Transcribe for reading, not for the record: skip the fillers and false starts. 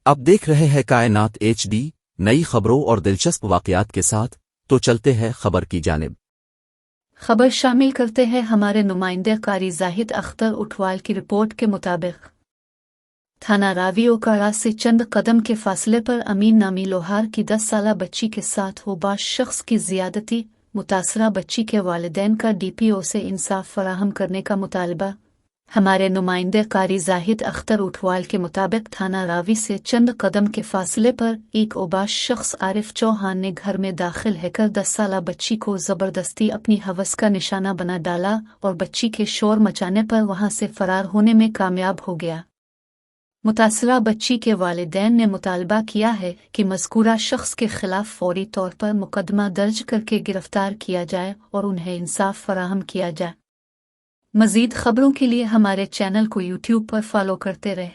اب دیکھ رہے ہیں کائنات HD نئی خبروں اور دلچسپ واقعات کے ساتھ، تو چلتے ہیں خبر کی جانب۔ خبر شامل کرتے ہیں ہمارے نمائندے قاری زاہد اختر اٹھوال کی رپورٹ کے مطابق تھانہ راوی اوکارا سے چند قدم کے فاصلے پر امین نامی لوہار کی 10 سالہ بچی کے ساتھ ہوبا شخص کی زیادتی، متاثرہ بچی کے والدین کا DPO سے انصاف فراہم کرنے کا مطالبہ۔ ہمارے نمائندے قاری زاہد اختر اٹھوال کے مطابق تھانہ راوی سے چند قدم کے فاصلے پر ایک اوباش شخص عارف چوہان نے گھر میں داخل ہے کر 10 سالہ بچی کو زبردستی اپنی ہوس کا نشانہ بنا ڈالا اور بچی کے شور مچانے پر وہاں سے فرار ہونے میں کامیاب ہو گیا۔ متاثرہ بچی کے والدین نے مطالبہ کیا ہے کہ مذکورہ شخص کے خلاف فوری طور پر مقدمہ درج کر کے گرفتار کیا جائے اور انہیں انصاف فراہم کیا جائے۔ مزید خبروں کے لیے ہمارے چینل کو YouTube پر فالو کرتے رہیں۔